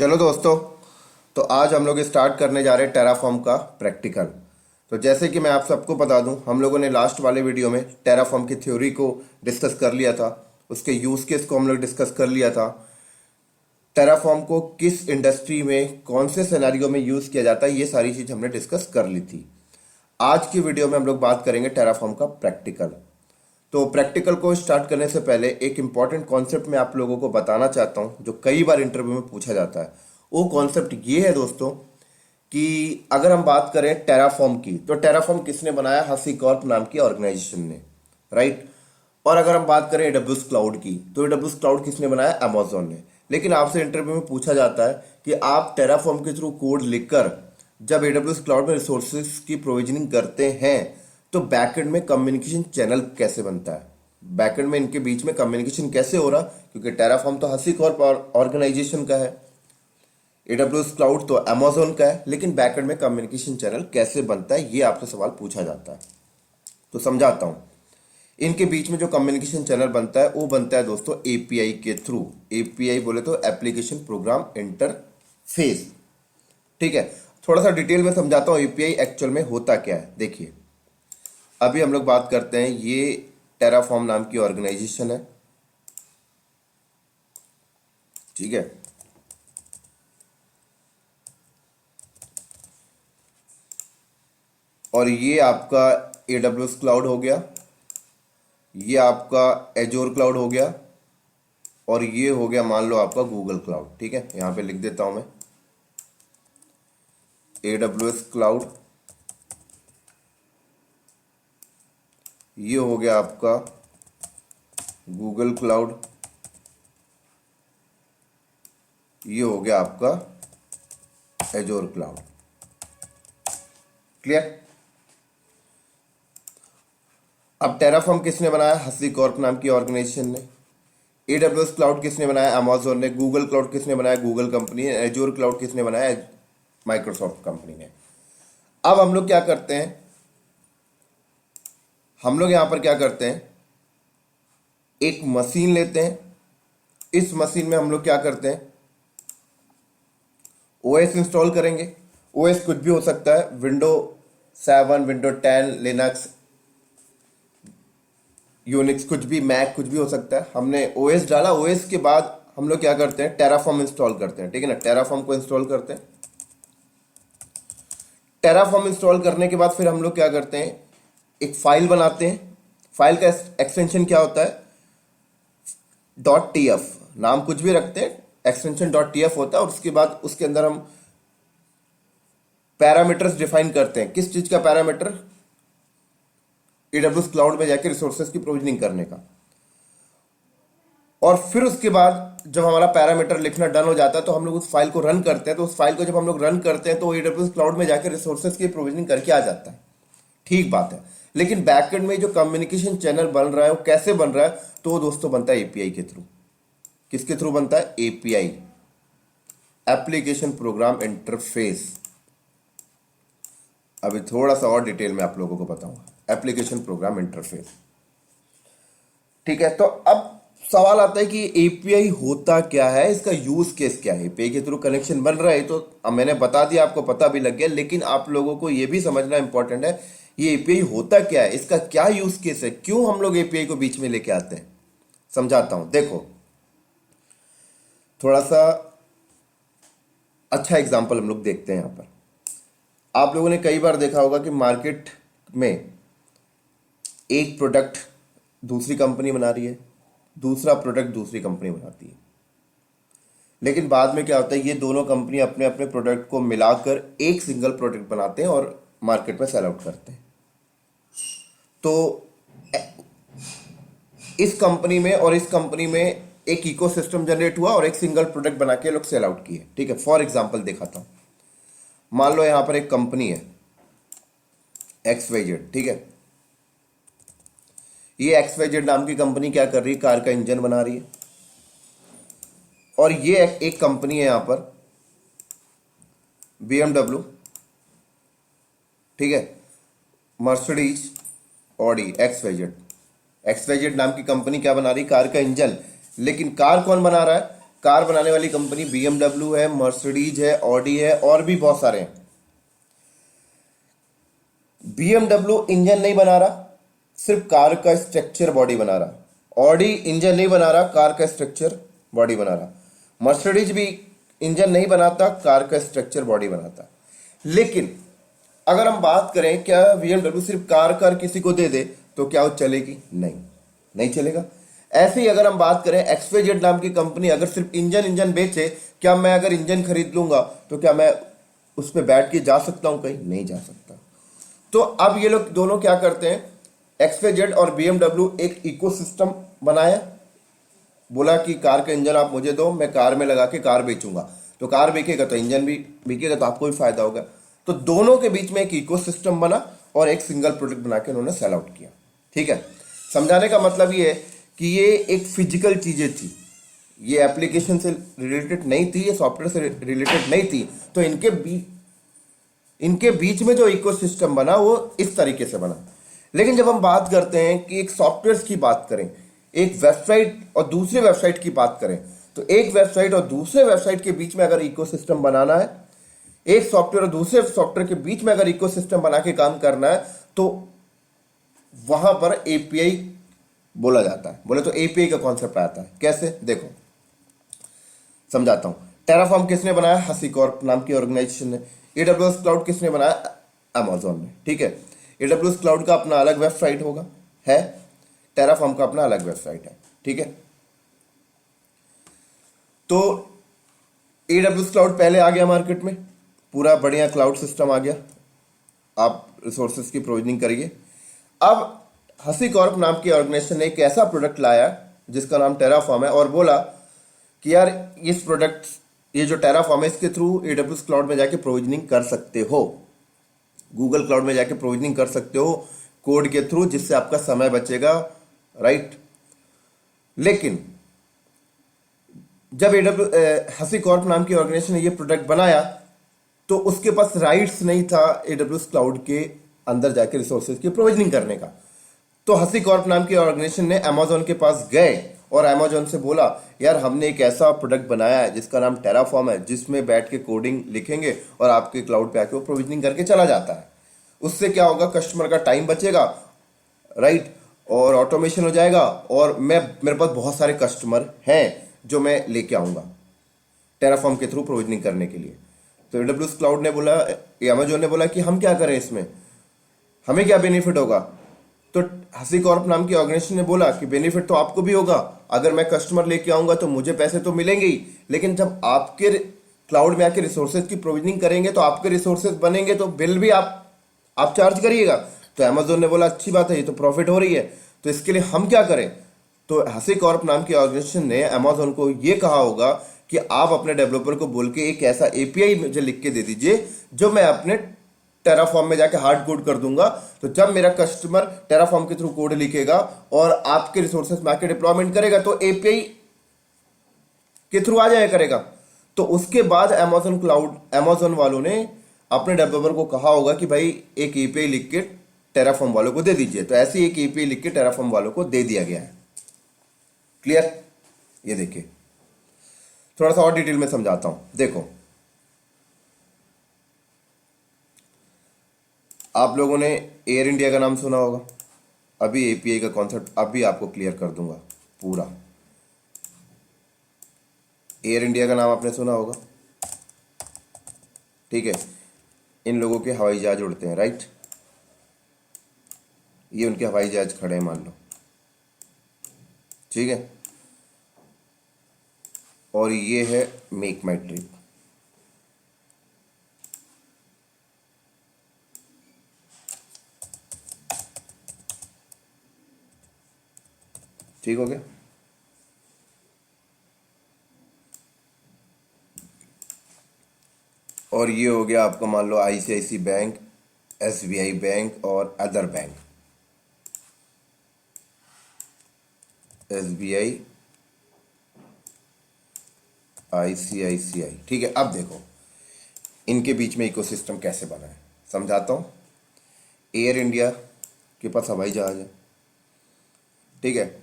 चलो दोस्तों, तो आज हम लोग स्टार्ट करने जा रहे हैं टेराफॉर्म का प्रैक्टिकल। तो जैसे कि मैं आप सबको बता दूं, हम लोगों ने लास्ट वाले वीडियो में टेराफॉर्म की थ्योरी को डिस्कस कर लिया था, उसके यूज केस को हम लोग डिस्कस कर लिया था। टेराफॉर्म को किस इंडस्ट्री में कौन से सिनेरियो में यूज किया जाता है, ये सारी चीज हमने डिस्कस कर ली थी। आज की वीडियो में हम लोग बात करेंगे टेराफॉर्म का प्रैक्टिकल। तो प्रैक्टिकल को स्टार्ट करने से पहले एक इंपॉर्टेंट कॉन्सेप्ट मैं आप लोगों को बताना चाहता हूं, जो कई बार इंटरव्यू में पूछा जाता है। वो कॉन्सेप्ट ये है दोस्तों कि अगर हम बात करें टेराफॉर्म की, तो टेराफॉर्म किसने बनाया? हसी कॉर्प नाम की ऑर्गेनाइजेशन ने, राइट। और अगर हम बात करें एडब्ल्यूएस क्लाउड की, तो एडब्ल्यूएस क्लाउड किसने बनाया? अमेजोन ने। लेकिन आपसे इंटरव्यू में पूछा जाता है कि आप टेराफॉर्म के थ्रू कोड लिखकर जब एडब्ल्यूएस क्लाउड में रिसोर्सेज की प्रोविजनिंग करते हैं, तो बैकएंड में कम्युनिकेशन चैनल कैसे बनता है? बैकएंड में इनके बीच में कम्युनिकेशन कैसे हो रहा? क्योंकि टेराफॉर्म तो हसी कॉर्प ऑर्गेनाइजेशन का है, एडब्ल्यूएस क्लाउड तो अमेजोन का है, लेकिन बैकएंड में कम्युनिकेशन चैनल कैसे बनता है, ये आपसे सवाल पूछा जाता है। तो समझाता हूं। इनके बीच में जो कम्युनिकेशन चैनल बनता है वो बनता है दोस्तों एपीआई के थ्रू। एपीआई बोले तो एप्लीकेशन प्रोग्राम इंटरफेस, ठीक है। थोड़ा सा डिटेल में समझाता हूं एपीआई एक्चुअल में होता क्या है। देखिए, अभी हम लोग बात करते हैं, ये टेराफॉर्म नाम की ऑर्गेनाइजेशन है, ठीक है। और ये आपका एडब्ल्यूएस क्लाउड हो गया, ये आपका एजोर क्लाउड हो गया, और ये हो गया मान लो आपका गूगल क्लाउड, ठीक है। यहां पे लिख देता हूं मैं एडब्ल्यूएस क्लाउड, ये हो गया आपका गूगल क्लाउड, ये हो गया आपका एजोर क्लाउड। क्लियर? अब टेराफॉर्म किसने बनाया? हसी कॉर्प नाम की ऑर्गेनाइजेशन ने। एडब्ल्यूएस क्लाउड किसने बनाया? अमेजोन ने। गूगल क्लाउड किसने बनाया? गूगल कंपनी ने। एजोर क्लाउड किसने बनाया? माइक्रोसॉफ्ट कंपनी ने। अब हम लोग क्या करते हैं, हम लोग यहां पर क्या करते हैं, एक मशीन लेते हैं। इस मशीन में हम लोग क्या करते हैं, ओएस इंस्टॉल करेंगे। ओएस कुछ भी हो सकता है, विंडो 7, विंडो 10, लिनक्स, यूनिक्स, कुछ भी, मैक, कुछ भी हो सकता है। हमने ओएस डाला, ओएस के बाद हम लोग क्या करते हैं, टेराफॉर्म इंस्टॉल करते हैं, ठीक है ना। टेराफॉर्म को इंस्टॉल करते हैं। टेराफॉर्म इंस्टॉल करने के बाद फिर हम लोग क्या करते हैं, एक फाइल बनाते हैं। फाइल का एक्सटेंशन क्या होता है? डॉट टीएफ, नाम कुछ भी रखते हैं, एक्सटेंशन डॉट टीएफ होता है। और उसके बाद उसके अंदर हम पैरामीटर्स डिफाइन करते हैं। किस चीज का पैरामीटर? एडब्ल्यूएस क्लाउड में जाके रिसोर्सेज की प्रोविजनिंग करने का। और फिर उसके बाद जब हमारा पैरामीटर लिखना डन हो जाता है, तो हम लोग उस फाइल को रन करते हैं। तो उस फाइल को जब हम लोग रन करते हैं, तो एडब्ल्यूएस क्लाउड में जाकर रिसोर्सेज की प्रोविजनिंग करके आ जाता है। ठीक बात है। लेकिन बैकएंड में जो कम्युनिकेशन चैनल बन रहा है वो कैसे बन रहा है? तो दोस्तों बनता है एपीआई के थ्रू। किसके थ्रू बनता है? API, application program interface. अभी थोड़ा सा और डिटेल में आप लोगों को बताऊंगा। एप्लीकेशन प्रोग्राम इंटरफेस, ठीक है। तो अब सवाल आता है कि एपीआई होता क्या है, इसका यूज केस क्या है? एपीआई के थ्रू कनेक्शन बन रहा है, तो अब मैंने बता दिया, आपको पता भी लग गया। लेकिन आप लोगों को यह भी समझना इंपॉर्टेंट है, ये एपीआई होता क्या है, इसका क्या यूज केस है, क्यों हम लोग एपीआई को बीच में लेके आते हैं। समझाता हूं। देखो, थोड़ा सा अच्छा एग्जाम्पल हम लोग देखते हैं। यहां पर आप लोगों ने कई बार देखा होगा कि मार्केट में एक प्रोडक्ट दूसरी कंपनी बना रही है, दूसरा प्रोडक्ट दूसरी कंपनी बनाती है। लेकिन बाद में क्या होता है, ये दोनों कंपनी अपने अपने प्रोडक्ट को मिलाकर एक सिंगल प्रोडक्ट बनाते हैं और मार्केट में सेल आउट करते हैं। तो इस कंपनी में और इस कंपनी में एक इकोसिस्टम जनरेट हुआ और एक सिंगल प्रोडक्ट बना के लोग सेल आउट किए, ठीक है। फॉर एग्जांपल दिखाता हूं। मान लो यहां पर एक कंपनी है XYZ, ठीक है। ये XYZ नाम की कंपनी क्या कर रही है? कार का इंजन बना रही है। और ये एक कंपनी है यहां पर BMW, ठीक है, मर्सिडीज, ऑडी, XYZ। XYZ नाम की कंपनी क्या बना रही? कार का इंजन। लेकिन कार कौन बना रहा है? कार बनाने वाली कंपनी BMW है, मर्सिडीज है, ऑडी है और भी बहुत सारे हैं। BMW इंजन नहीं बना रहा, सिर्फ कार का स्ट्रक्चर बॉडी बना रहा। ऑडी इंजन नहीं बना रहा, कार का स्ट्रक्चर बॉडी बना रहा। मर्सिडीज भी इंजन नहीं बनाता, कार का स्ट्रक्चर बॉडी बनाता। लेकिन अगर हम बात करें क्या BMW सिर्फ कार किसी को दे दे तो क्या वो चलेगी? नहीं, नहीं चलेगा। ऐसे ही अगर हम बात करें XYZ नाम की कंपनी अगर सिर्फ इंजन बेचे, क्या मैं अगर इंजन खरीद लूंगा तो क्या मैं उस पर बैठ के जा सकता हूं कहीं? नहीं जा सकता। तो अब ये लोग दोनों क्या करते हैं, XYZ और BMW एक इकोसिस्टम बनाया। बोला कि कार का इंजन आप मुझे दो, मैं कार में लगा के कार बेचूंगा। तो कार बिकेगा तो इंजन भी बिकेगा, तो आपको भी फायदा होगा। तो दोनों के बीच में एक इकोसिस्टम बना और एक सिंगल प्रोडक्ट बना के उन्होंने सेल आउट किया। ठीक है, समझाने का मतलब ये है कि ये एक फिजिकल चीजें थी, ये एप्लीकेशन से रिलेटेड नहीं थी, ये सॉफ्टवेयर से रिलेटेड नहीं थी। तो इनके बीच में जो इकोसिस्टम बना वो इस तरीके से बना। लेकिन जब हम बात करते हैं कि एक सॉफ्टवेयर की बात करें, एक वेबसाइट और दूसरे वेबसाइट की बात करें, तो एक वेबसाइट और दूसरे वेबसाइट के बीच में अगर इकोसिस्टम बनाना है, एक सॉफ्टवेयर और दूसरे सॉफ्टवेयर के बीच में अगर इकोसिस्टम बना के काम करना है, तो वहां पर एपीआई बोला जाता है। बोले तो एपीआई का कॉन्सेप्ट आता है। कैसे? देखो समझाता हूं। टेराफॉर्म किसने बनाया? हसीकॉर्प नाम की ऑर्गेनाइजेशन ने। AWS क्लाउड किसने बनाया? अमेजोन ने। ठीक है, AWS क्लाउड का अपना अलग वेबसाइट होगा, है, टेराफॉर्म का अपना अलग वेबसाइट है। ठीक है, तो AWS क्लाउड पहले आ गया मार्केट में, पूरा बढ़िया क्लाउड सिस्टम आ गया, आप रिसोर्सेज की प्रोविजनिंग करिए। अब हसी कॉर्प नाम की ऑर्गेनाइजेशन ने एक ऐसा प्रोडक्ट लाया जिसका नाम टेराफॉर्म है और बोला कि यार इस प्रोडक्ट, ये जो टेराफॉर्म है इसके थ्रू AWS क्लाउड में जाके प्रोविजनिंग कर सकते हो, गूगल क्लाउड में जाके प्रोविजनिंग कर सकते हो कोड के थ्रू, जिससे आपका समय बचेगा, राइट। लेकिन जब हसी कॉर्प नाम की ऑर्गेनाइजेशन ने ये प्रोडक्ट बनाया तो उसके पास राइट्स नहीं था AWS क्लाउड के अंदर जाके रिसोर्सेज की प्रोविजनिंग करने का। तो हसी कॉर्प नाम की ऑर्गेनाइजेशन ने अमेजोन के पास गए और अमेजोन से बोला यार हमने एक ऐसा प्रोडक्ट बनाया है जिसका नाम टेराफॉर्म है, जिसमें बैठ के कोडिंग लिखेंगे और आपके क्लाउड पे आके वो प्रोविजनिंग करके चला जाता है। उससे क्या होगा, कस्टमर का टाइम बचेगा, राइट, और ऑटोमेशन हो जाएगा, और मेरे पास बहुत सारे कस्टमर हैं जो मैं लेके आऊंगा टेराफॉर्म के थ्रू प्रोविजनिंग करने के लिए। तो AWS क्लाउड ने बोला, अमेजोन ने बोला कि हम क्या करें इसमें, हमें क्या बेनिफिट होगा। तो हसी कॉर्प नाम की ऑर्गेनाइजेशन ने बोला कि बेनिफिट तो आपको भी होगा, अगर मैं कस्टमर लेके आऊंगा तो मुझे पैसे तो मिलेंगे ही, लेकिन जब आपके क्लाउड में आके रिसोर्सेज की प्रोविजनिंग करेंगे तो आपके रिसोर्सेज बनेंगे तो बिल भी आप चार्ज करिएगा। तो अमेजोन ने बोला अच्छी बात है, ये तो प्रॉफिट हो रही है, तो इसके लिए हम क्या करें। तो हसी कॉर्प नाम की ऑर्गेनाइजेशन ने अमेजोन को ये कहा होगा कि आप अपने डेवलपर को बोल के एक ऐसा एपीआई मुझे लिख के दे दीजिए जो मैं अपने टेराफॉर्म में जाके हार्ड कोड कर दूंगा। तो जब मेरा कस्टमर टेराफॉर्म के थ्रू कोड लिखेगा और आपके रिसोर्सेज में आके डिप्लॉयमेंट करेगा तो एपीआई के थ्रू आ जाया करेगा। तो उसके बाद अमेजोन वालों ने अपने डेवलपर को कहा होगा कि भाई एक एपीआई लिख के टेराफॉर्म वालों को दे दीजिए। तो ऐसे एक एपीआई लिख के टेराफॉर्म वालों को दे दिया गया है। क्लियर? ये देखिए, थोड़ा सा और डिटेल में समझाता हूं। देखो, आप लोगों ने एयर इंडिया का नाम सुना होगा, अभी एपीआई का कॉन्सेप्ट अभी आपको क्लियर कर दूंगा पूरा। एयर इंडिया का नाम आपने सुना होगा, ठीक है, इन लोगों के हवाई जहाज उड़ते हैं, राइट, ये उनके हवाई जहाज खड़े हैं मान लो, ठीक है, और ये है मेक माई ट्रिप। ठीक हो गया। और ये हो गया आपका मान लो ICICI बैंक, SBI बैंक और अदर बैंक, SBI, ICICI, ठीक है। अब देखो इनके बीच में इकोसिस्टम कैसे बना है, समझाता हूँ। एयर इंडिया के पास हवाई जहाज है, ठीक है।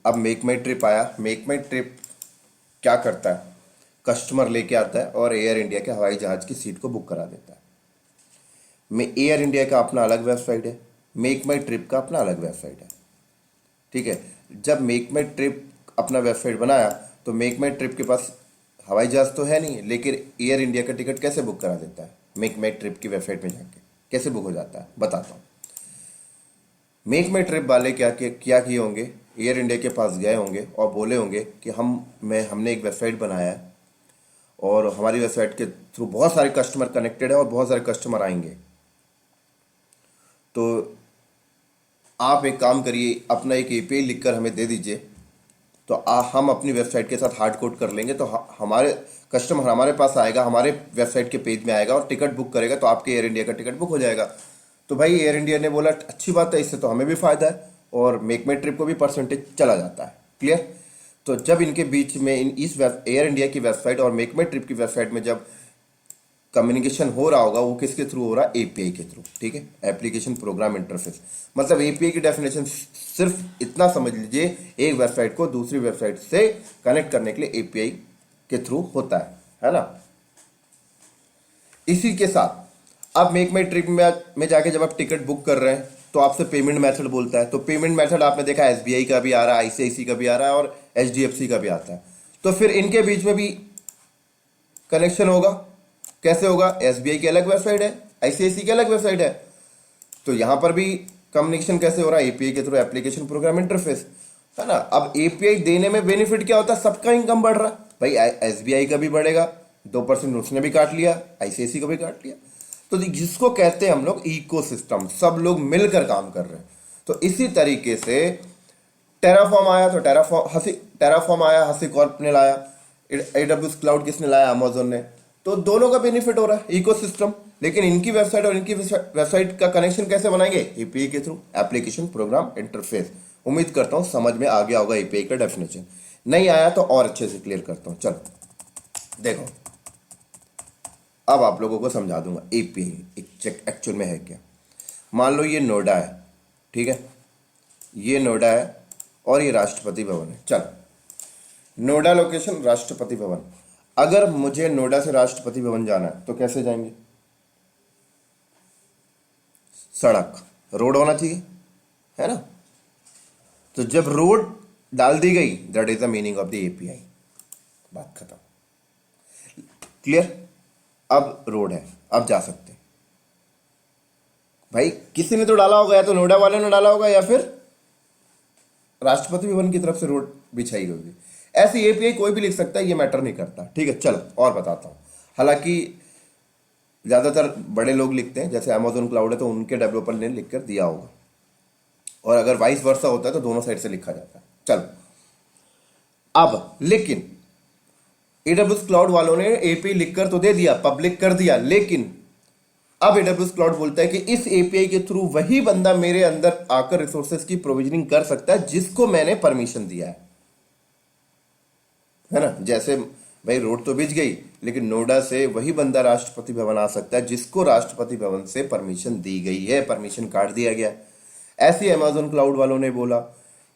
अब मेक माई ट्रिप आया, मेक माई ट्रिप क्या करता है, कस्टमर लेके आता है और एयर इंडिया के हवाई जहाज की सीट को बुक करा देता है। में एयर इंडिया का अपना अलग वेबसाइट है, मेक माई ट्रिप का अपना अलग वेबसाइट है। ठीक है, जब मेक माई ट्रिप अपना वेबसाइट बनाया तो मेक माई ट्रिप के पास हवाई जहाज तो है नहीं, लेकिन एयर इंडिया का टिकट कैसे बुक करा देता है, मेक माई ट्रिप की वेबसाइट में जाके कैसे बुक हो जाता है बताता हूँ। मेक माई ट्रिप वाले क्या किए होंगे, एयर इंडिया के पास गए होंगे और बोले होंगे कि हमने एक वेबसाइट बनाया है और हमारी वेबसाइट के थ्रू बहुत सारे कस्टमर कनेक्टेड है और बहुत सारे कस्टमर आएंगे, तो आप एक काम करिए, अपना एक एपीआई लिखकर हमें दे दीजिए, तो हम अपनी वेबसाइट के साथ हार्ड कोड कर लेंगे, तो हमारे कस्टमर हमारे पास आएगा, हमारे वेबसाइट के पेज में आएगा और टिकट बुक करेगा, तो आपके एयर इंडिया का टिकट बुक हो जाएगा। तो भाई एयर इंडिया ने बोला अच्छी बात है, इससे तो हमें भी फायदा है और मेक माई ट्रिप को भी परसेंटेज चला जाता है। क्लियर। तो जब इनके बीच में इस एयर इंडिया की वेबसाइट और मेक माई ट्रिप की वेबसाइट में जब कम्युनिकेशन हो रहा होगा, वो किसके थ्रू हो रहा है, एपीआई के थ्रू। ठीक है, एप्लीकेशन प्रोग्राम इंटरफेस। मतलब एपीआई की डेफिनेशन सिर्फ इतना समझ लीजिए, एक वेबसाइट को दूसरी वेबसाइट से कनेक्ट करने के लिए एपीआई के थ्रू होता है ना। इसी के साथ अब मेक माई ट्रिप में जाके जब आप टिकट बुक कर रहे हैं तो आपसे पेमेंट मेथड बोलता है, तो पेमेंट मेथड आपने देखा एसबीआई का भी आ रहा है, आईसीआईसी का भी आ रहा है और एचडीएफसी का भी आता है। तो फिर इनके बीच में भी कनेक्शन होगा, कैसे होगा, एसबीआई की अलग वेबसाइट है, आईसीआईसी की अलग वेबसाइट है, तो यहां पर भी कम्युनिकेशन कैसे हो रहा है, एपीआई के थ्रू, एप्लीकेशन प्रोग्राम इंटरफेस, है ना। अब एपीआई देने में बेनिफिट क्या होता है, सबका इनकम बढ़ रहा है भाई, एसबीआई का भी बढ़ेगा, 2% उसने भी काट लिया, आईसीआईसी का भी काट लिया, तो जिसको कहते हैं हम लोग इकोसिस्टम, सब लोग मिलकर काम कर रहे हैं। तो इसी तरीके से टेराफॉर्म आया, तो टेराफॉर्म आया, हसी कॉर्प ने लाया, एडब्ल्यूएस क्लाउड किसने लाया, अमेजोन ने, तो दोनों का बेनिफिट हो रहा है, इकोसिस्टम। लेकिन इनकी वेबसाइट और इनकी वेबसाइट का कनेक्शन कैसे बनाएंगे, एपीआई के थ्रू, एप्लीकेशन प्रोग्राम इंटरफेस। उम्मीद करता हूं समझ में आ गया होगा एपीआई का डेफिनेशन, नहीं आया तो और अच्छे से क्लियर करता हूं। चलो देखो, अब आप लोगों को समझा दूंगा एपीआई एक्चुअल में है क्या। मान लो ये नोएडा है, ठीक है, ये नोएडा है और ये राष्ट्रपति भवन है। चलो नोएडा लोकेशन, राष्ट्रपति भवन। अगर मुझे नोएडा से राष्ट्रपति भवन जाना है तो कैसे जाएंगे, सड़क, रोड होना चाहिए, है ना। तो जब रोड डाल दी गई, that is the meaning of the API, बात खत्म। क्लियर। अब रोड है, अब जा सकते हैं। भाई किसी ने तो डाला होगा, या तो नोएडा वाले ने डाला होगा या फिर राष्ट्रपति भवन की तरफ से रोड बिछाई होगी। ऐसी एपीआई कोई भी लिख सकता है, ये मैटर नहीं करता। ठीक है, चलो और बताता हूं। हालांकि ज्यादातर बड़े लोग लिखते हैं, जैसे अमेजोन क्लाउड है तो उनके डेवलपर ने लिख कर दिया होगा, और अगर वाइस वर्सा होता है तो दोनों साइड से लिखा जाता है। चलो अब लेकिन एडब्ल्यूएस क्लाउड वालों ने एपीआई लिखकर तो दे दिया, पब्लिक कर दिया, लेकिन अब एडब्ल्यूएस क्लाउड बोलता है कि इस एपीआई के थ्रू वही बंदा मेरे अंदर आकर रिसोर्सेज की प्रोविजनिंग कर सकता है जिसको मैंने परमिशन दिया है ना। जैसे भाई रोड तो बिछ गई, लेकिन नोएडा से वही बंदा राष्ट्रपति भवन आ सकता है जिसको राष्ट्रपति भवन से परमिशन दी गई है, परमिशन कार्ड दिया गया। ऐसे अमेजोन क्लाउड वालों ने बोला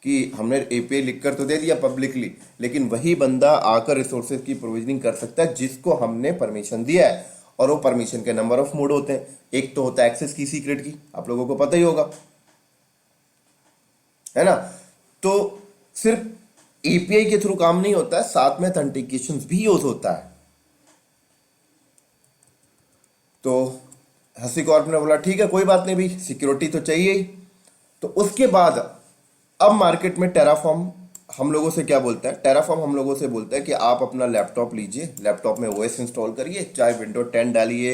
कि हमने एपीआई लिखकर तो दे दिया पब्लिकली, लेकिन वही बंदा आकर रिसोर्सेज की प्रोविजनिंग कर सकता है जिसको हमने परमिशन दिया है। और वो परमिशन के नंबर ऑफ मोड होते हैं, एक तो होता है एक्सेस की सीक्रेट की, आप लोगों को पता ही होगा, है ना। तो सिर्फ एपीआई के थ्रू काम नहीं होता है, साथ में ऑथेंटिकेशन भी यूज होता है। तो हसी कॉर्प ने बोला ठीक है कोई बात नहीं भाई, सिक्योरिटी तो चाहिए ही। तो उसके बाद अब मार्केट में टेराफॉर्म हम लोगों से क्या बोलता है, टेराफॉर्म हम लोगों से बोलता है कि आप अपना लैपटॉप लीजिए, लैपटॉप में ओएस इंस्टॉल करिए, चाहे विंडो 10 डालिए,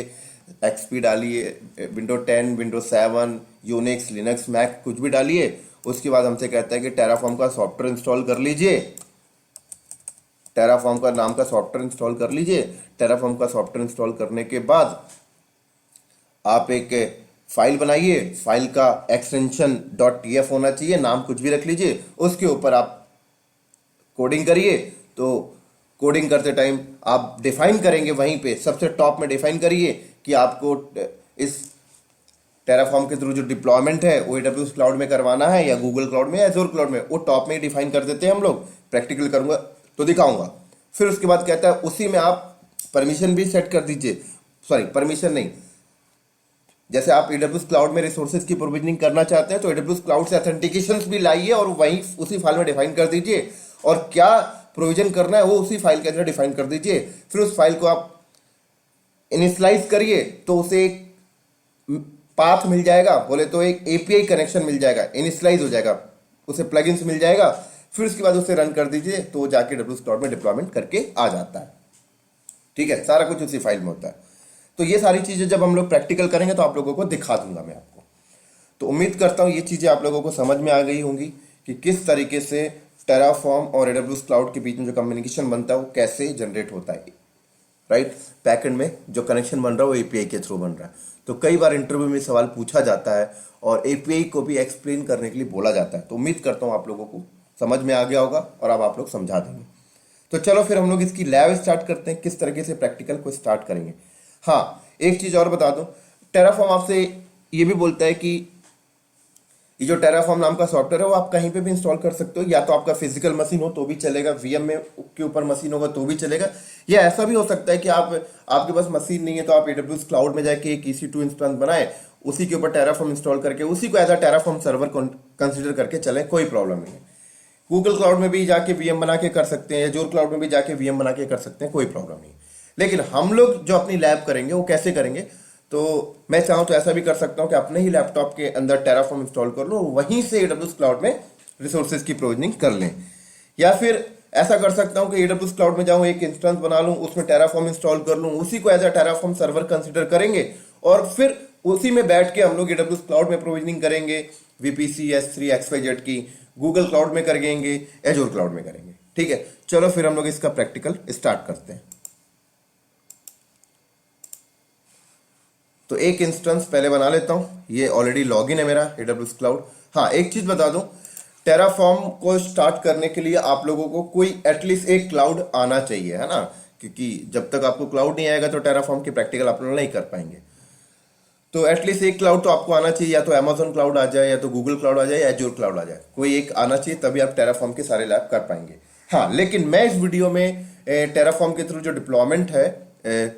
एक्सपी डालिए, window 10, window 7, Unix, Linux, Mac, कुछ भी डालिए। उसके बाद हमसे कहता है कि टेराफॉर्म का सॉफ्टवेयर इंस्टॉल कर लीजिए, टेराफॉर्म का नाम का सॉफ्टवेयर इंस्टॉल कर लीजिए। टेराफॉर्म का सॉफ्टवेयर इंस्टॉल करने के बाद आप एक फाइल बनाइए, फाइल का एक्सटेंशन .tf होना चाहिए, नाम कुछ भी रख लीजिए। उसके ऊपर आप कोडिंग करिए। तो कोडिंग करते टाइम आप डिफाइन करेंगे, वहीं पे सबसे टॉप में डिफाइन करिए कि आपको इस टेराफॉर्म के थ्रू जो डिप्लॉयमेंट है वो एडब्ल्यूएस क्लाउड में करवाना है या गूगल क्लाउड में या एज़ोर क्लाउड में, वो टॉप में ही डिफाइन कर देते हैं हम लोग। प्रैक्टिकल करूंगा तो दिखाऊंगा। फिर उसके बाद कहता है उसी में आप परमिशन भी सेट कर दीजिए, सॉरी परमिशन नहीं, जैसे आप AWS क्लाउड में रिसोर्सेज की प्रोविजनिंग करना चाहते हैं तो AWS क्लाउड से ऑथेंटिकेशंस भी लाइए और वहीं उसी फाइल में डिफाइन कर दीजिए, और क्या प्रोविजन करना है वो उसी फाइल के अंदर डिफाइन कर दीजिए। फिर उस फाइल को आप इनिशलाइज करिए तो उसे एक पाथ मिल जाएगा, बोले तो एक API कनेक्शन मिल जाएगा, इनिशलाइज हो जाएगा, उसे प्लगइन्स मिल जाएगा। फिर उसके बाद उसे रन कर दीजिए तो जाके AWS क्लाउड में डिप्लॉयमेंट करके आ जाता है। ठीक है, सारा कुछ उसी फाइल में होता है। तो ये सारी चीजें जब हम लोग प्रैक्टिकल करेंगे तो आप लोगों को दिखा दूंगा मैं आपको। तो उम्मीद करता हूँ ये चीजें आप लोगों को समझ में आ गई होंगी कि किस तरीके से टेराफॉर्म और AWS क्लाउड के बीच में जो कम्युनिकेशन बनता है वो कैसे जनरेट होता है, राइट। बैकएंड में जो कनेक्शन बन रहा है वो API के थ्रू बन रहा है। तो कई बार इंटरव्यू में सवाल पूछा जाता है और API को भी एक्सप्लेन करने के लिए बोला जाता है। तो उम्मीद करता हूँ आप लोगों को समझ में आ गया होगा और अब आप लोग समझा देंगे। तो चलो फिर हम लोग इसकी लैब स्टार्ट करते हैं, किस तरीके से प्रैक्टिकल को स्टार्ट करेंगे। हाँ, एक चीज और बता दूं, टेराफॉर्म आपसे ये भी बोलता है कि ये जो टेराफॉर्म नाम का सॉफ्टवेयर है वो आप कहीं पे भी इंस्टॉल कर सकते हो, या तो आपका फिजिकल मशीन हो तो भी चलेगा, VM में के ऊपर मशीन होगा तो भी चलेगा, या ऐसा भी हो सकता है कि आपके पास मशीन नहीं है तो आप AWS क्लाउड में जाके एक EC2 इंस्टेंस बनाए, उसी के ऊपर टेराफॉर्म इंस्टॉल करके उसी को as a Terraform server consider करके चले, कोई प्रॉब्लम नहीं है। गूगल क्लाउड में भी जाके VM बना के कर सकते हैं, एजूर क्लाउड में भी जाके VM बना के कर सकते हैं, कोई प्रॉब्लम नहीं। लेकिन हम लोग जो अपनी लैब करेंगे वो कैसे करेंगे, तो मैं चाहूँ तो ऐसा भी कर सकता हूँ कि अपने ही लैपटॉप के अंदर टेराफॉर्म इंस्टॉल कर लूँ, वहीं से AWS क्लाउड में रिसोर्सेज की प्रोविजनिंग कर लें। या फिर ऐसा कर सकता हूँ कि AWS क्लाउड में जाऊँ, एक इंस्टेंस बना लूँ, उसमें टेराफॉर्म इंस्टॉल कर लूँ, उसी को as a Terraform server consider करेंगे और फिर उसी में बैठ के हम लोग AWS क्लाउड में प्रोविजनिंग करेंगे, VPC S3 XYZ की, गूगल क्लाउड में करेंगे, एजूर क्लाउड में करेंगे। ठीक है, चलो फिर हम लोग इसका प्रैक्टिकल स्टार्ट करते हैं। तो एक इंस्टेंस पहले बना लेता हूं, ये ऑलरेडी लॉगिन है मेरा AWS क्लाउड। हाँ, एक चीज बता दूं, टेराफॉर्म को स्टार्ट करने के लिए आप लोगों को कोई एटलीस्ट एक क्लाउड आना चाहिए, है ना, क्योंकि जब तक आपको क्लाउड नहीं आएगा तो टेराफॉर्म की प्रैक्टिकल आप लोग नहीं कर पाएंगे। तो एटलीस्ट एक क्लाउड तो आपको आना चाहिए, या तो Amazon क्लाउड आ जाए, या तो गूगल क्लाउड आ जाए, या एजूर क्लाउड आ जाए, कोई एक आना चाहिए, तभी आप टेराफॉर्म के सारे लैब कर पाएंगे। हाँ, लेकिन मैं इस वीडियो में टेराफॉर्म के थ्रू जो डिप्लॉयमेंट है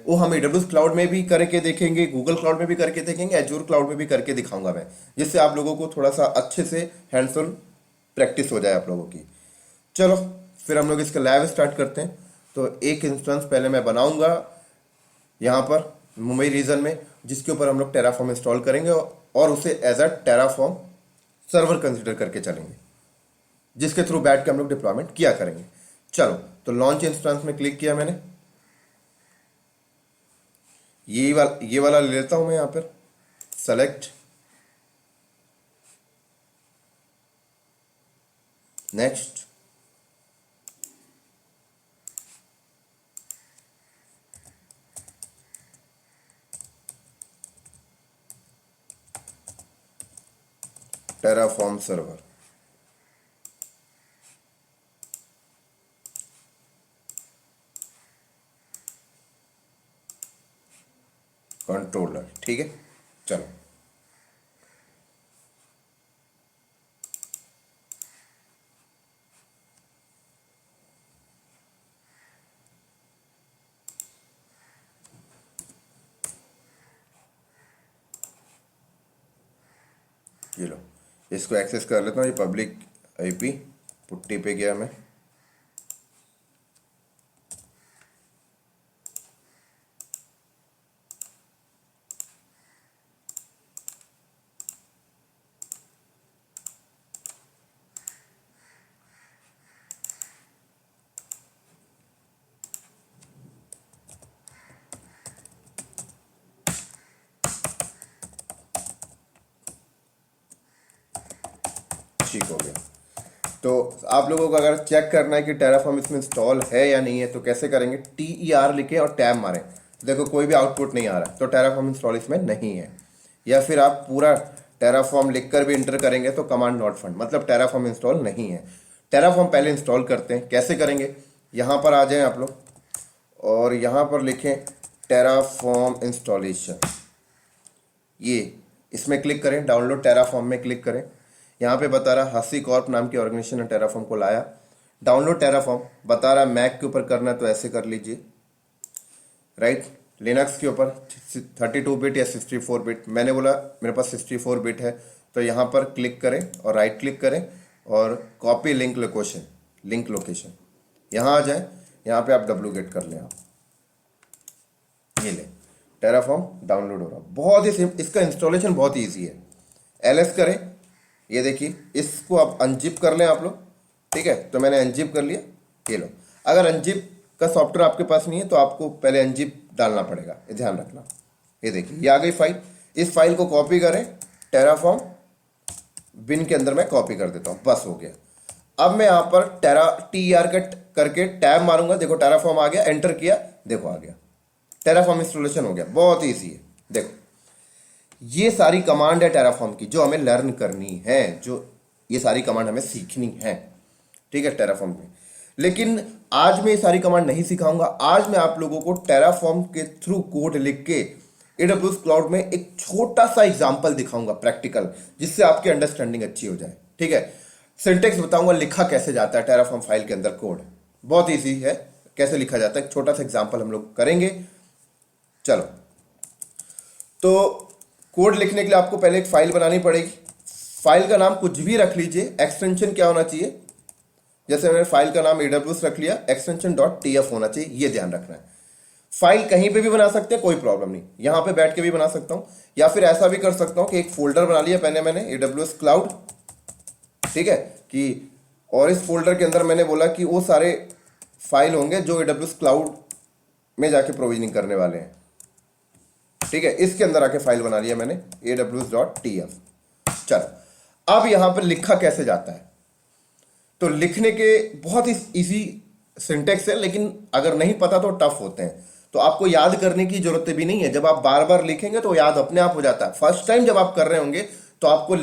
वो हम AWS क्लाउड में भी करके देखेंगे, गूगल क्लाउड में भी करके देखेंगे, एजूर क्लाउड में भी करके दिखाऊंगा मैं, जिससे आप लोगों को थोड़ा सा अच्छे से हैंड्स ऑन प्रैक्टिस हो जाए आप लोगों की। चलो फिर हम लोग इसका लैब स्टार्ट करते हैं। तो एक इंस्टेंस पहले मैं बनाऊंगा यहाँ पर मुंबई रीजन में, जिसके ऊपर हम लोग टेराफॉर्म इंस्टॉल करेंगे और उसे as a Terraform server consider करके चलेंगे, जिसके थ्रू बैठ के हम लोग डिप्लॉयमेंट किया करेंगे। चलो, तो लॉन्च इंस्टेंस में क्लिक किया मैंने, ये वाला ले लेता हूं मैं यहां पर, select, next, Terraform server, controller. ठीक है, चलो ये लो, इसको एक्सेस कर लेता हूँ। ये पब्लिक IP पुट्टी पे गया मैं, ठीक हो गया। तो आप लोगों को अगर चेक करना है कि टेराफॉर्म इसमें इंस्टॉल है या नहीं है तो कैसे करेंगे, TER लिखे और टैब मारें, देखो कोई भी आउटपुट नहीं आ रहा, तो टेराफॉर्म इंस्टॉल इसमें नहीं है। या फिर आप पूरा टेराफॉर्म लिखकर भी इंटर करेंगे तो कमांड नॉट फाउंड, मतलब टेराफॉर्म इंस्टॉल नहीं है। टेराफॉर्म पहले इंस्टॉल करते हैं, कैसे करेंगे, यहाँ पर आ जाएं आप लोग और यहाँ पर लिखें टेराफॉर्म इंस्टॉलेशन, ये इसमें क्लिक करें, डाउनलोड टेराफॉर्म में क्लिक करें। यहाँ पे बता रहा हसी कॉर्प नाम की ऑर्गेनाइजेशन ने टेराफॉर्म को लाया। डाउनलोड टेराफॉर्म बता रहा है मैक के ऊपर करना है तो ऐसे कर लीजिए, राइट। लिनक्स के ऊपर 32 बिट या 64 बिट, मैंने बोला मेरे पास 64 बिट है, तो यहाँ पर क्लिक करें और राइट क्लिक करें और कॉपी लिंक लोकेशन यहाँ आ जाए, यहाँ पे आप डुप्लीकेट कर लें आप, ये ले टेराफॉर्म डाउनलोड हो रहा। बहुत ही सिंपल, इसका इंस्टॉलेशन बहुत ईजी है। एलएस करें, ये देखिए इसको आप अनजिप कर लें आप लोग, ठीक है। तो मैंने अनजिप कर लिया, ये लो। अगर अनजिप का सॉफ्टवेयर आपके पास नहीं है तो आपको पहले अनजिप डालना पड़ेगा, ये ध्यान रखना। ये देखिए ये आ गई फाइल, इस फाइल को कॉपी करें, टेराफॉर्म बिन के अंदर मैं कॉपी कर देता हूँ, बस हो गया। अब मैं यहाँ पर TR कट करके टैब मारूंगा, देखो टेराफॉर्म आ गया, एंटर किया, देखो आ गया, टेराफॉर्म इंस्टॉलेशन हो गया। बहुत ईजी है, देखो ये सारी कमांड है टेराफॉर्म की जो हमें लर्न करनी है, जो ये सारी कमांड हमें सीखनी है, ठीक है, टेराफॉर्म में। लेकिन आज मैं ये सारी कमांड नहीं सिखाऊंगा, आज मैं आप लोगों को टेराफॉर्म के थ्रू कोड लिख के AWS क्लाउड में एक छोटा सा एग्जांपल दिखाऊंगा प्रैक्टिकल, जिससे आपकी अंडरस्टैंडिंग अच्छी हो जाए, ठीक है। सिंटेक्स बताऊंगा, लिखा कैसे जाता है टेराफॉर्म फाइल के अंदर कोड, बहुत ईजी है कैसे लिखा जाता है, एक छोटा सा एग्जांपल हम लोग करेंगे। चलो, तो कोड लिखने के लिए आपको पहले एक फाइल बनानी पड़ेगी। फाइल का नाम कुछ भी रख लीजिए, एक्सटेंशन क्या होना चाहिए, जैसे मैंने फाइल का नाम AWS रख लिया, एक्सटेंशन .tf होना चाहिए, ये ध्यान रखना है। फाइल कहीं पे भी बना सकते हैं, कोई प्रॉब्लम नहीं, यहां पे बैठ के भी बना सकता हूं, या फिर ऐसा भी कर सकता हूं कि एक फोल्डर बना लिया पहले मैंने AWS क्लाउड, ठीक है, कि और इस फोल्डर के अंदर मैंने बोला कि वो सारे फाइल होंगे जो AWS क्लाउड में जाके प्रोविजनिंग करने वाले हैं, ठीक है। इसके अंदर आके फाइल बना लिया मैंने AWS.tf। चलो, अब यहां पर लिखा कैसे जाता है, तो लिखने के बहुत ही इजी सिंटेक्स है, लेकिन अगर नहीं पता तो टफ होते हैं, तो आपको याद करने की जरूरत भी नहीं है। जब आप बार बार लिखेंगे तो याद अपने आप हो जाता है। फर्स्ट टाइम जब आप कर रहे होंगे तो आपको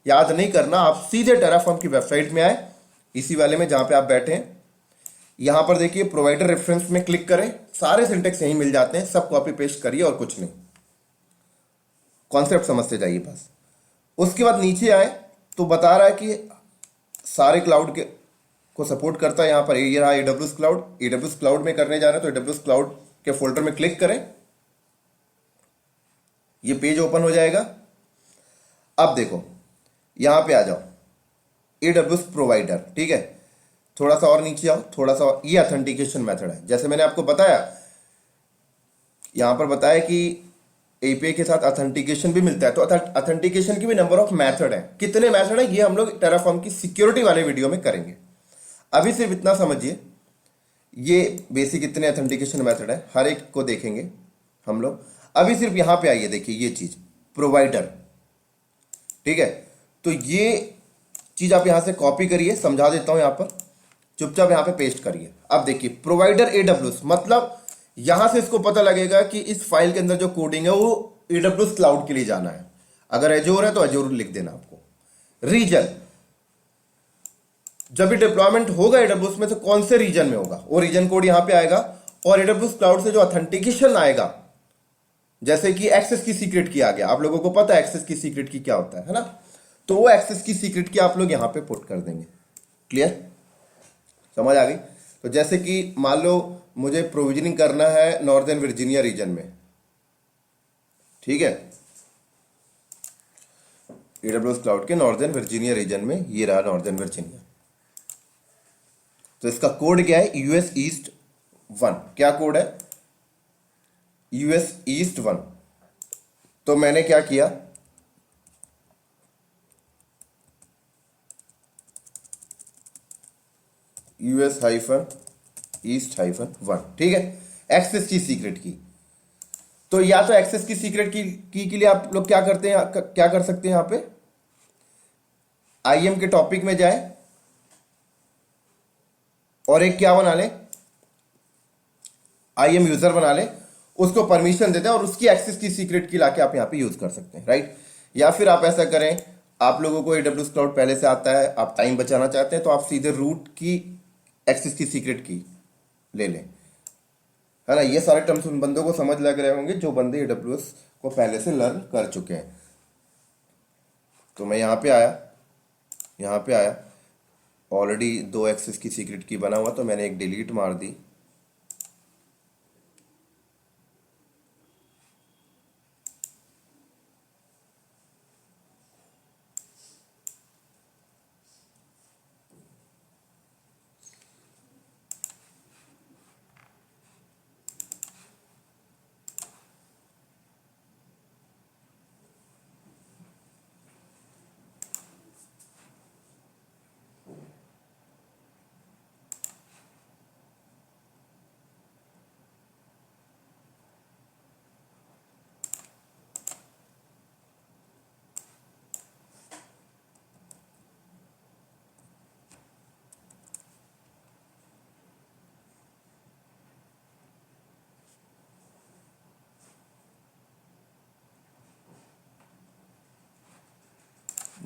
याद नहीं करना, आप सीधे टेराफॉर्म की वेबसाइट में आए, इसी वाले में जहां पे आप बैठे हैं, यहां पर देखिए प्रोवाइडर रेफरेंस में क्लिक करें, सारे सिंटेक्स यहीं मिल जाते हैं, सब कॉपी पेस्ट करिए और कुछ नहीं, कॉन्सेप्ट समझते जाइए बस। उसके बाद नीचे आए तो बता रहा है कि सारे क्लाउड के को सपोर्ट करता है। यहाँ पर ये रहा AWS क्लाउड में करने जा रहे हैं तो AWS क्लाउड के फोल्डर में क्लिक करें, ये पेज ओपन हो जाएगा। अब देखो यहां पे आ जाओ, AWS प्रोवाइडर, ठीक है, थोड़ा सा और नीचे आओ, थोड़ा सा और, ये ऑथेंटिकेशन मेथड है। जैसे मैंने आपको बताया, यहां पर बताया कि API के साथ ऑथेंटिकेशन भी मिलता है, तो ऑथेंटिकेशन की भी नंबर ऑफ मेथड है। कितने मेथड है ये हम लोग टेराफॉर्म की सिक्योरिटी वाले वीडियो में करेंगे। अभी सिर्फ इतना समझिए, ये बेसिक इतने ऑथेंटिकेशन मेथड है, हर एक को देखेंगे हम लोग। अभी सिर्फ यहां पे आइए, देखिए ये चीज प्रोवाइडर, ठीक है, तो ये चीज आप यहां से कॉपी करिए, समझा देता हूं, यहां पर चुपचाप यहां पे पेस्ट करिए। अब देखिए प्रोवाइडर AWS, मतलब यहां से इसको पता लगेगा कि इस फाइल के अंदर जो कोडिंग है वो AWS क्लाउड के लिए जाना है। अगर एजोर है तो एजोर लिख देना आपको। रीजन, जब भी डिप्लॉयमेंट होगा AWS में तो कौन से रीजन में होगा, वो रीजन कोड यहां पे आएगा। और AWS क्लाउड से जो ऑथेंटिकेशन आएगा, जैसे कि एक्सेस की सीक्रेट की आ गया, आप लोगों को पता है एक्सेस की सीक्रेट की क्या होता है ना, तो वो एक्सेस की सीक्रेट की आप लोग यहां पे पुट कर देंगे। क्लियर, समझ आ गई। तो जैसे कि मान लो मुझे प्रोविजनिंग करना है नॉर्दर्न वर्जीनिया रीजन में, ठीक है, AWS क्लाउड के नॉर्दर्न वर्जीनिया रीजन में, ये रहा नॉर्दर्न वर्जीनिया। तो इसका कोड क्या है, US ईस्ट 1। क्या कोड है, US ईस्ट 1। तो मैंने क्या किया, US-ईस्ट-1, ठीक है, एक्सेस की सीक्रेट की। तो या तो एक्सेस की सीक्रेट की के लिए आप लोग क्या करते हैं, क्या कर सकते हैं, यहां पे IAM के टॉपिक में जाए और एक क्या बना ले, IAM यूजर बना ले, उसको परमिशन देते हैं और उसकी एक्सेस की सीक्रेट की लाके आप यहां पे यूज कर सकते हैं, राइट। या फिर आप ऐसा करें, आप लोगों को AWS क्लाउड पहले से आता है, आप टाइम बचाना चाहते हैं तो आप सीधे रूट की एक्सेस की सीक्रेट की ले लें, है ना। ये सारे टर्म्स उन बंदों को समझ लग रहे होंगे जो बंदे AWS को पहले से लर्न कर चुके हैं। तो मैं यहां पे आया ऑलरेडी 2 एक्सेस की सीक्रेट की बना हुआ, तो मैंने एक डिलीट मार दी।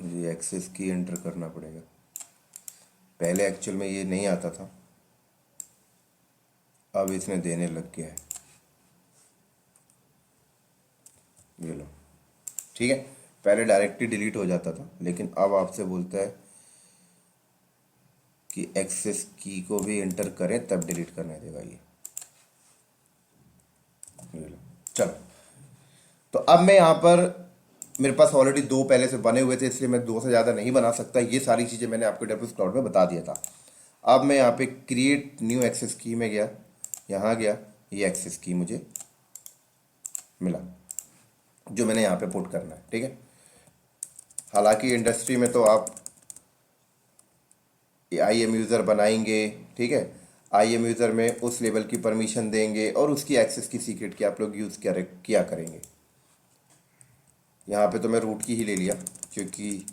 मुझे एक्सेस की एंटर करना पड़ेगा, पहले एक्चुअल में ये नहीं आता था, अब इसने देने लग गया है। ये लो, ठीक है। पहले डायरेक्टली डिलीट हो जाता था, लेकिन अब आपसे बोलता है कि एक्सेस की को भी एंटर करें तब डिलीट करने देगा ये लो। चलो, तो अब मैं यहाँ पर, मेरे पास ऑलरेडी 2 पहले से बने हुए थे, इसलिए मैं 2 से ज़्यादा नहीं बना सकता। ये सारी चीज़ें मैंने आपको AWS क्लाउड में बता दिया था। अब मैं यहाँ पे क्रिएट न्यू एक्सेस की में गया, यहाँ गया, ये एक्सेस की मुझे मिला जो मैंने यहाँ पे पुट करना है, ठीक है। हालांकि इंडस्ट्री में तो आप IAM यूज़र बनाएंगे, ठीक है। IAM यूज़र में उस लेवल की परमिशन देंगे और उसकी एक्सेस की सीक्रेट की आप लोग यूज़ किया करेंगे। यहाँ पे तो मैं रूट की ही ले लिया, क्योंकि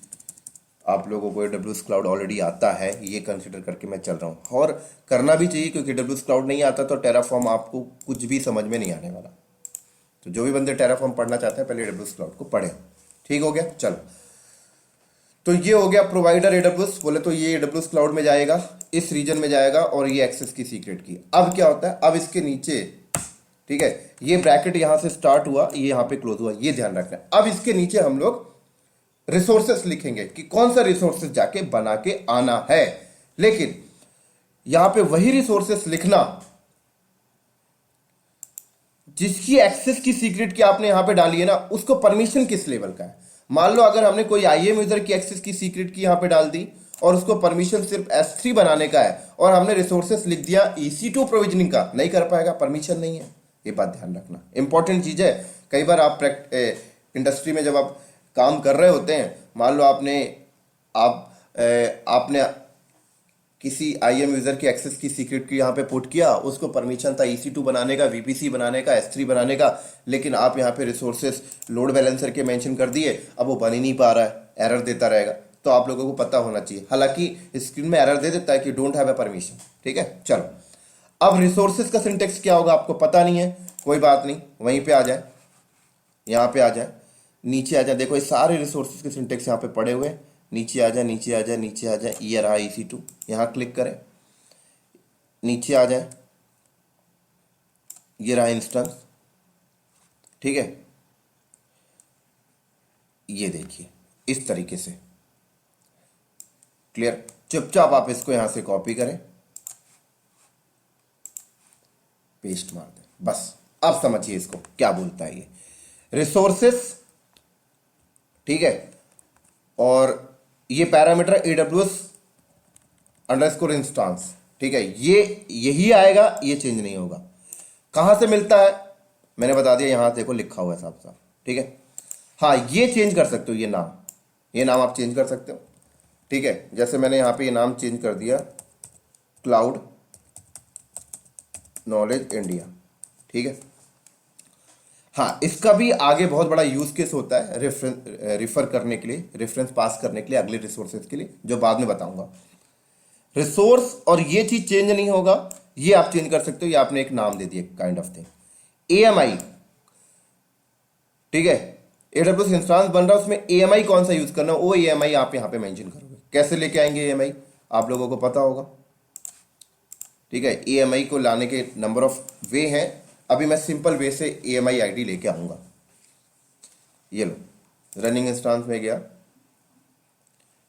आप लोगों को AWS क्लाउड ऑलरेडी आता है, ये कंसिडर करके मैं चल रहा हूँ। और करना भी चाहिए, क्योंकि AWS क्लाउड नहीं आता तो टेराफॉर्म आपको कुछ भी समझ में नहीं आने वाला। तो जो भी बंदे टेराफॉर्म पढ़ना चाहते हैं, पहले AWS क्लाउड को पढ़ें। ठीक हो गया, चलो। तो ये हो गया प्रोवाइडर AWS, बोले तो ये AWS क्लाउड में जाएगा, इस रीजन में जाएगा, और ये एक्सेस की सीक्रेट की। अब क्या होता है, अब इसके नीचे, ठीक है, ये ब्रैकेट यहां से स्टार्ट हुआ, ये यहां पे क्लोज हुआ, ये ध्यान रखना है। अब इसके नीचे हम लोग रिसोर्सेस लिखेंगे कि कौन सा रिसोर्सेस जाके बना के आना है। लेकिन यहां पे वही रिसोर्सेस लिखना जिसकी एक्सेस की सीक्रेट की आपने यहां पे डाली है ना, उसको परमिशन किस लेवल का है। मान लो अगर हमने कोई IAM यूजर की एक्सेस की सीक्रेट की यहां पे डाल दी और उसको परमिशन सिर्फ S3 बनाने का है, और हमने रिसोर्सेस लिख दिया EC2 प्रोविजनिंग का, नहीं कर पाएगा, परमिशन नहीं है। ये बात ध्यान रखना, इंपॉर्टेंट चीज है। कई बार आप इंडस्ट्री में जब आप काम कर रहे होते हैं, मान लो आपने किसी IAM यूजर की एक्सेस की सीक्रेट की यहाँ पे पुट किया, उसको परमिशन था EC2 बनाने का, VPC बनाने का, S3 बनाने का, लेकिन आप यहाँ पे रिसोर्सेस लोड बैलेंसर के मेंशन कर दिए, अब वो बन ही नहीं पा रहा है, एरर देता रहेगा। तो आप लोगों को पता होना चाहिए, हालांकि स्क्रीन में एरर दे देता है कि डोंट हैव ए परमिशन, ठीक है। चलो, अब रिसोर्सेस का सिंटेक्स क्या होगा आपको पता नहीं है, कोई बात नहीं, वहीं पे आ जाए, यहाँ पे आ जाए, नीचे आ जाए। देखो ये सारे रिसोर्सेज के सिंटेक्स यहाँ पे पड़े हुए हैं, नीचे आ जाए, नीचे आ जाए, नीचे आ जाए, ये रहा EC2, यहाँ क्लिक करें, नीचे आ जाए, ये रहा इंस्टेंस, ठीक है। ये देखिए इस तरीके से, क्लियर। चुपचाप आप इसको यहां से कॉपी करें, पेस्ट मार दें, बस। अब समझिए इसको क्या बोलता है ये रिसोर्सेस, ठीक है। और ये पैरामीटर AWS अंडरस्कोर इंस्टांस, ठीक है, ये यही आएगा, ये चेंज नहीं होगा। कहां से मिलता है मैंने बता दिया, यहां देखो लिखा हुआ है साफ साफ, ठीक है। हाँ, ये चेंज कर सकते हो, ये नाम आप चेंज कर सकते हो, ठीक है। जैसे मैंने यहां पे ये नाम चेंज कर दिया, क्लाउड नॉलेज इंडिया, ठीक है। हाँ, इसका भी आगे बहुत बड़ा यूज केस होता है रिफर करने के लिए, रेफरेंस पास करने के लिए अगले रिसोर्सेज के लिए, जो बाद में बताऊंगा। रिसोर्स और ये चीज चेंज नहीं होगा, ये आप चेंज कर सकते हो, ये आपने एक नाम दे दिया काइंड ऑफ थिंग, AMI, ठीक है। AWS इंस्टांस बन रहा है, उसमें AMI कौन सा यूज करना है, वो AMI आप यहां पे मेंशन करोगे। कैसे लेके आएंगे AMI, आप लोगों को पता होगा, ठीक है। AMI को लाने के नंबर ऑफ वे हैं, अभी मैं सिंपल वे से AMI ID लेके आऊंगा। ये लो, रनिंग इंस्टांस में गया,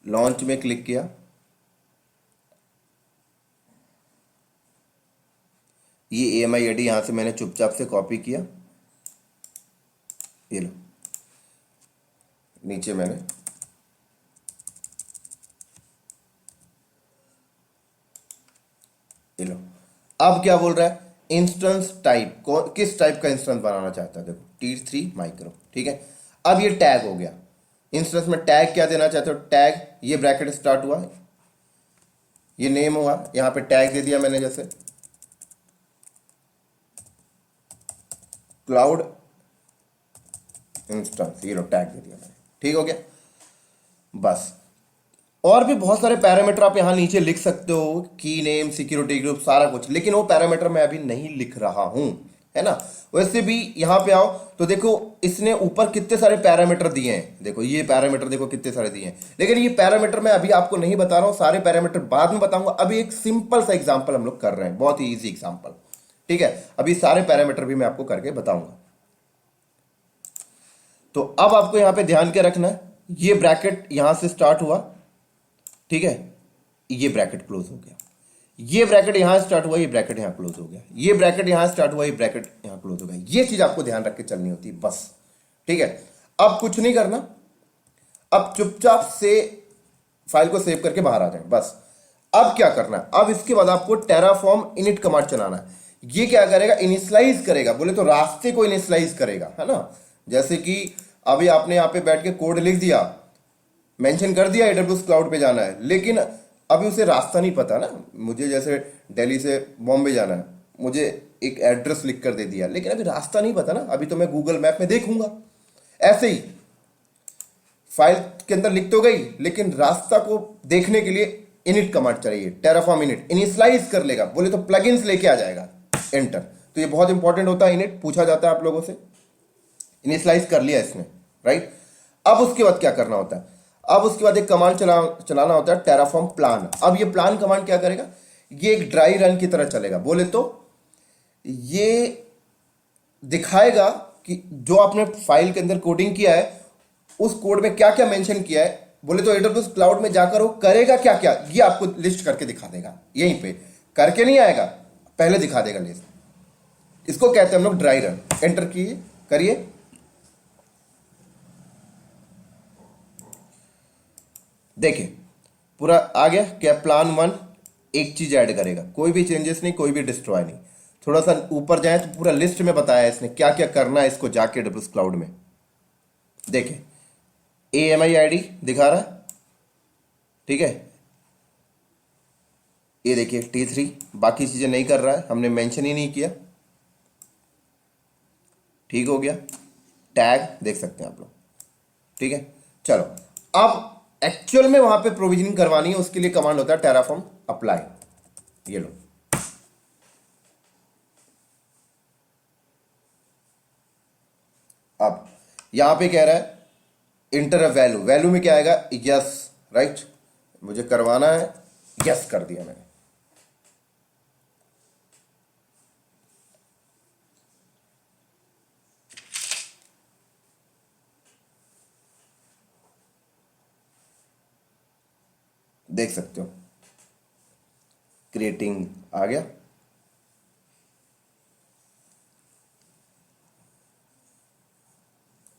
लॉन्च में क्लिक किया, ये EMI ID यहाँ से मैंने चुपचाप से कॉपी किया, ये लो नीचे मैंने ये लो। अब क्या बोल रहा है, इंस्टेंस टाइप, किस टाइप का इंस्टेंस बनाना चाहता है, देखो T3 माइक्रो, ठीक है। अब ये टैग हो गया, इंस्टेंस में टैग क्या देना चाहते हो, टैग, ये ब्रैकेट स्टार्ट हुआ, ये नेम हुआ, यहां पे टैग दे दिया मैंने, जैसे क्लाउड इंस्टेंस, ये लो टैग दे दिया मैंने, ठीक हो गया। बस और भी बहुत सारे पैरामीटर आप यहां नीचे लिख सकते हो, की नेम, सिक्योरिटी ग्रुप, सारा कुछ, लेकिन वो पैरामीटर मैं अभी नहीं लिख रहा हूं, है ना। वैसे भी यहां पे आओ तो देखो इसने ऊपर कितने सारे पैरामीटर दिए हैं, देखो ये पैरामीटर देखो कितने सारे दिए हैं, लेकिन ये पैरामीटर मैं अभी आपको नहीं बता रहा हूं, सारे पैरामीटर बाद में बताऊंगा। अभी एक सिंपल सा एग्जांपल हम लोग कर रहे हैं, बहुत ही इजी एग्जांपल, ठीक है। अभी सारे पैरामीटर भी मैं आपको करके बताऊंगा। तो अब आपको यहां पे ध्यान क्या रखना है, ये ब्रैकेट यहां से स्टार्ट हुआ, ठीक है, ये ब्रैकेट क्लोज हो गया, ये ब्रैकेट यहां स्टार्ट हुआ, ये ब्रैकेट यहां क्लोज हो गया, ये ब्रैकेट यहां स्टार्ट हुआ, ये ब्रैकेट यहां क्लोज हो गया। ये चीज आपको ध्यान रख के चलनी होती है बस, ठीक है। अब कुछ नहीं करना, अब चुपचाप से फाइल को सेव करके बाहर आ जाए बस। अब क्या करना है, अब इसके बाद आपको टेराफॉर्म इनिट कमांड चलाना है। ये क्या करेगा, इनिशियलाइज करेगा, बोले तो रास्ते को इनिशियलाइज करेगा, है ना। जैसे कि अभी आपने यहां पे बैठ के कोड लिख दिया, मेंशन कर दिया AWS क्लाउड पे जाना है, लेकिन अभी उसे रास्ता नहीं पता ना, मुझे जैसे दिल्ली से बॉम्बे जाना है, मुझे एक एड्रेस लिख कर दे दिया, लेकिन अभी रास्ता नहीं पता ना, अभी तो मैं गूगल मैप में देखूंगा। ऐसे ही फाइल के अंदर लिख तो गई, लेकिन रास्ता को देखने के लिए इनिट कमांड चाहिए, टेराफॉर्म इनिट इनिशियलाइज कर लेगा, बोले तो प्लगइन्स लेके आ जाएगा, एंटर। तो ये बहुत इंपॉर्टेंट होता है, इनिट पूछा जाता है आप लोगों से। इनिशियलाइज कर लिया इसने, राइट। अब उसके बाद क्या करना होता है, अब उसके बाद एक कमांड चलाना होता है, टेराफॉर्म प्लान। अब ये प्लान कमांड क्या करेगा, ये एक ड्राई रन की तरह चलेगा, बोले तो ये दिखाएगा कि जो आपने फाइल के अंदर कोडिंग किया है उस कोड में क्या क्या मेंशन किया है, बोले तो AWS क्लाउड में जाकर वो करेगा क्या क्या, ये आपको लिस्ट करके दिखा देगा, यहीं पे करके नहीं आएगा, पहले दिखा देगा लिस्ट। इसको कहते हैं हम लोग ड्राई रन। एंटर कीजिए, करिए, देखिए पूरा आ गया। क्या प्लान 1 एक चीज ऐड करेगा, कोई भी चेंजेस नहीं, कोई भी डिस्ट्रॉय नहीं। थोड़ा सा ऊपर जाए तो पूरा लिस्ट में बताया है इसने क्या क्या करना है इसको जाके AWS क्लाउड में। देखिए AMI ID दिखा रहा है, ठीक है, ये देखिए T3, बाकी चीजें नहीं कर रहा है, हमने मेंशन ही नहीं किया, ठीक हो गया। टैग देख सकते हैं आप लोग, ठीक है। चलो अब एक्चुअल में वहां पे प्रोविजनिंग करवानी है, उसके लिए कमांड होता है टेराफॉर्म अप्लाई, ये लो। अब यहां पे कह रहा है इंटर अ वैल्यू, वैल्यू में क्या आएगा, यस, राइट, मुझे करवाना है, यस कर दिया मैंने। देख सकते हो क्रिएटिंग आ गया,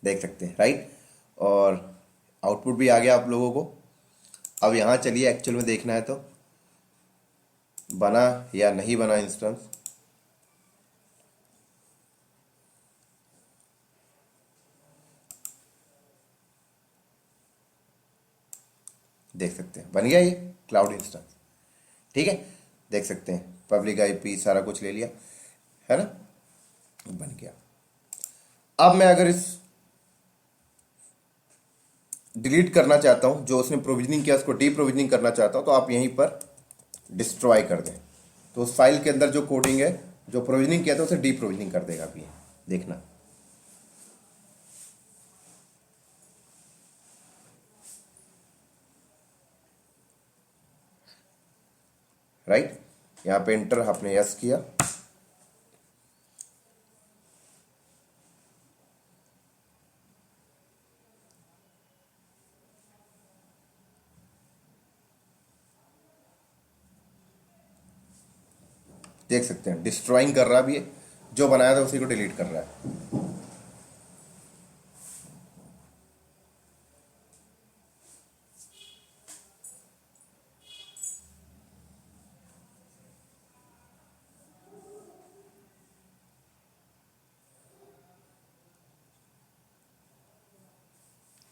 देख सकते हैं, राइट, और आउटपुट भी आ गया आप लोगों को। अब यहां चलिए एक्चुअल में देखना है तो बना या नहीं बना इंस्टेंस, देख सकते हैं बन गया ये क्लाउड इंस्टेंस, ठीक है। देख सकते हैं पब्लिक IP सारा कुछ ले लिया, है ना, बन गया। अब मैं अगर इस डिलीट करना चाहता हूं, जो उसने प्रोविजनिंग किया उसको डी प्रोविजनिंग करना चाहता हूं, तो आप यहीं पर डिस्ट्रॉय कर दें, तो उस फाइल के अंदर जो कोडिंग है, जो प्रोविजनिंग किया था उसे डी प्रोविजनिंग कर देगा। अभी देखना, राइट, यहां पे इंटर आपने यस किया, देख सकते हैं डिस्ट्रॉइंग कर रहा भी है, जो बनाया था उसी को डिलीट कर रहा है।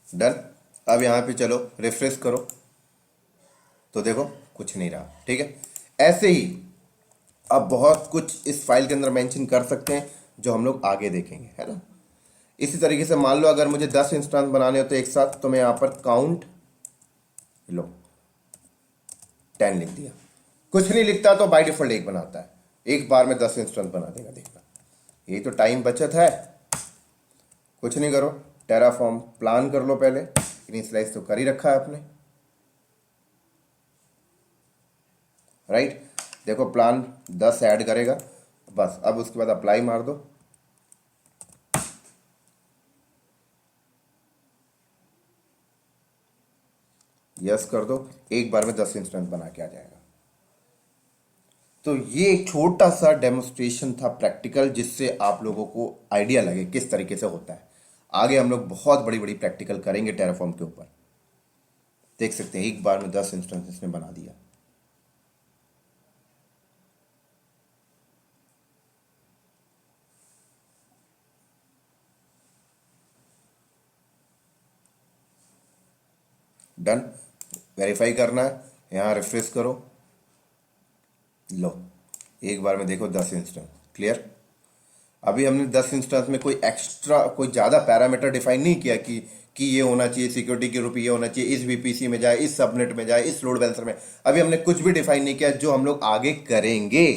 डन। अब यहाँ पे चलो रिफ्रेश करो तो देखो कुछ नहीं रहा। ठीक है, ऐसे ही अब बहुत कुछ इस फाइल के अंदर मेंशन कर सकते हैं जो हम लोग आगे देखेंगे, है ना। इसी तरीके से मान लो अगर मुझे 10 इंस्टेंस बनाने होते एक साथ, तो मैं यहाँ पर काउंट लो 10 लिख दिया। कुछ नहीं लिखता तो बाय डिफॉल्ट एक बनाता है, एक बार में 10 इंस्टेंस बना देगा। देखना, यही तो टाइम बचत है। कुछ नहीं करो, टेराफॉर्म प्लान कर लो पहले, इनिशियलाइज तो कर ही रखा है आपने, राइट। देखो प्लान 10 ऐड करेगा बस। अब उसके बाद अप्लाई मार दो, यस कर दो, एक बार में 10 इंस्टेंस बना के आ जाएगा। तो ये एक छोटा सा डेमोस्ट्रेशन था प्रैक्टिकल, जिससे आप लोगों को आइडिया लगे किस तरीके से होता है। आगे हम लोग बहुत बड़ी बड़ी प्रैक्टिकल करेंगे टेराफॉर्म के ऊपर। देख सकते हैं एक बार में 10 इंस्टेंस इसने बना दिया। डन। वेरीफाई करना है, यहाँ रिफ्रेश करो, लो एक बार में देखो 10 इंस्टेंस क्लियर। अभी हमने 10 इंस्टेंस में कोई एक्स्ट्रा कोई ज़्यादा पैरामीटर डिफाइन नहीं किया कि ये होना चाहिए सिक्योरिटी के रूप, ये होना चाहिए इस वीपीसी में जाए, इस सबनेट में जाए, इस लोड बैलेंसर में। अभी हमने कुछ भी डिफाइन नहीं किया, जो हम लोग आगे करेंगे,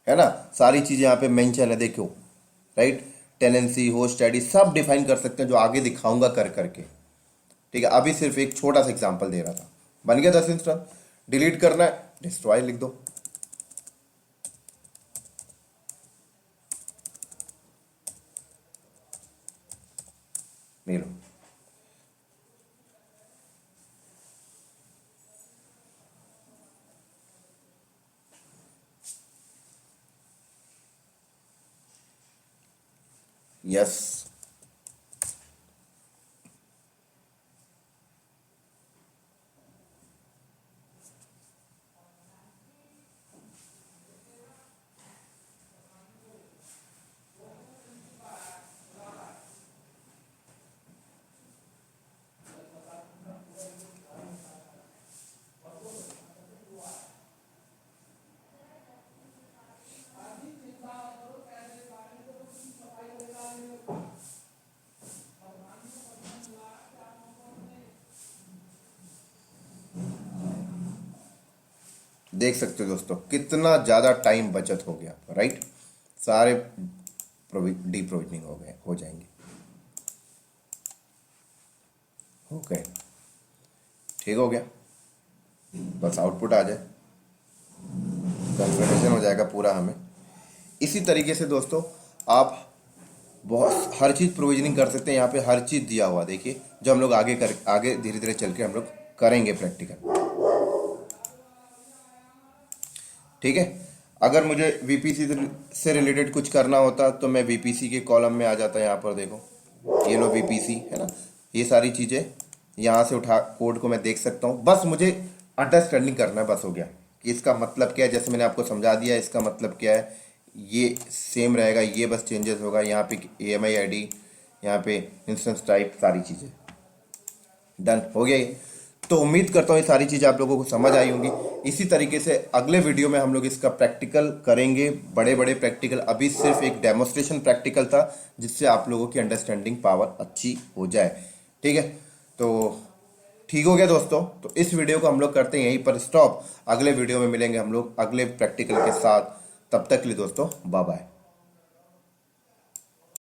है ना। सारी चीज़ें यहाँ पे मेंशन है, देखो, राइट। टेनेंसी, होस्ट आईडी सब डिफाइन कर सकते हैं, जो आगे दिखाऊंगा कर करके। ठीक है, अभी सिर्फ एक छोटा सा एग्जांपल दे रहा था। बन गया 10 इंस्टेंस। डिलीट करना है, डिस्ट्रॉय लिख दो। नहीं लो, यस। देख सकते हो दोस्तों कितना ज़्यादा टाइम बचत हो गया, राइट। सारे डी प्रोविजनिंग हो जाएंगे। ओके, ठीक हो गया। बस आउटपुट आ जाए, कंफर्टेशन हो जाएगा पूरा हमें। इसी तरीके से दोस्तों आप बहुत हर चीज़ प्रोविजनिंग कर सकते हैं। यहाँ पे हर चीज़ दिया हुआ देखिए, जो हम लोग आगे धीरे धीरे चल के हम लोग करेंगे प्रैक्टिकल। ठीक है, अगर मुझे वीपीसी से रिलेटेड कुछ करना होता तो मैं वीपीसी के कॉलम में आ जाता। यहाँ पर देखो, ये लो वीपीसी, है ना। ये सारी चीज़ें यहाँ से उठा कोड को मैं देख सकता हूँ। बस मुझे अंडरस्टैंडिंग करना है, बस हो गया कि इसका मतलब क्या है। जैसे मैंने आपको समझा दिया इसका मतलब क्या है, ये सेम रहेगा, ये बस चेंजेस होगा। यहाँ पे AMI ID, यहाँ पे इंस्टेंस टाइप, सारी चीज़ें डन हो गया ये। तो उम्मीद करता हूँ ये सारी चीज़ें आप लोगों को समझ आई होंगी। इसी तरीके से अगले वीडियो में हम लोग इसका प्रैक्टिकल करेंगे, बड़े बड़े प्रैक्टिकल। अभी सिर्फ एक डेमोस्ट्रेशन प्रैक्टिकल था, जिससे आप लोगों की अंडरस्टैंडिंग पावर अच्छी हो जाए। ठीक है, तो ठीक हो गया दोस्तों। तो इस वीडियो को हम लोग करते हैं यहीं पर स्टॉप। अगले वीडियो में मिलेंगे हम लोग अगले प्रैक्टिकल के साथ। तब तक के लिए दोस्तों बाय बाय।